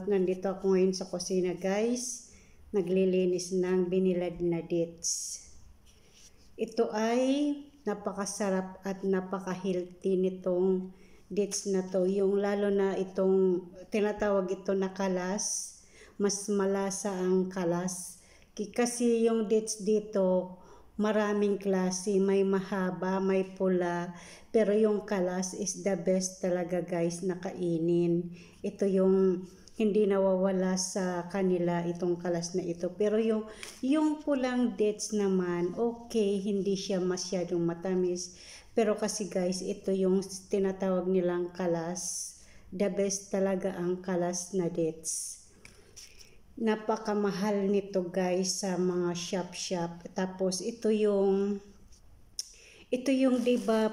Nandito ako ngayon sa kusina guys. Naglilinis ng binilad na dates. Ito ay napakasarap at napaka-healthy nitong dates na to. Yung lalo na itong tinatawag ito na kalas. Mas malasa ang kalas. Kasi yung dates dito maraming klase. May mahaba, may pula. Pero yung kalas is the best talaga guys na kainin. Ito yung hindi nawawala sa kanila itong kalas na ito. Pero yung pulang dates naman, okay, hindi siya masyadong matamis. Pero kasi guys, ito yung tinatawag nilang kalas. The best talaga ang kalas na dates. Napakamahal nito guys sa mga shop. Tapos ito yung diba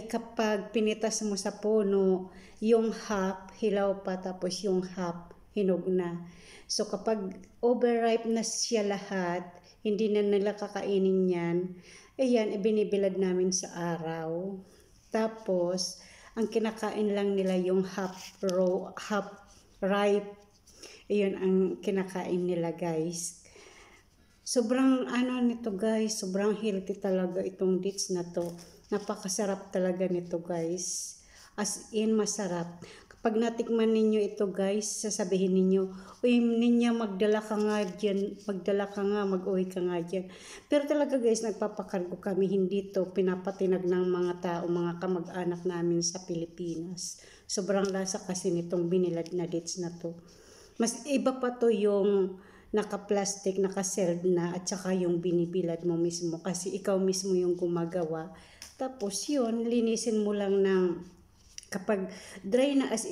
kapag pinitas mo sa puno, yung half hilaw pa tapos yung half hinog na. So kapag overripe na siya lahat, hindi na nila kakainin yan. Ayan, ibinibilad namin sa araw. Tapos ang kinakain lang nila yung half ripe. Ayun ang kinakain nila guys. Sobrang nito guys, sobrang healthy talaga itong dates na to. Napakasarap talaga nito guys. As in masarap. Kapag natikman ninyo ito guys, sasabihin ninyo, uy Ninya, magdala ka nga dyan, mag-uwi ka nga dyan. Pero talaga guys, nagpapakargo kami, hindi to pinapatinag ng mga tao, mga kamag-anak namin sa Pilipinas. Sobrang lasa kasi nitong binilad na dates na to. Mas iba pa to yung naka-plastic, naka-sealed na, at saka yung binibilad mo mismo kasi ikaw mismo yung gumagawa. Tapos yun, linisin mo lang ng kapag dry na as in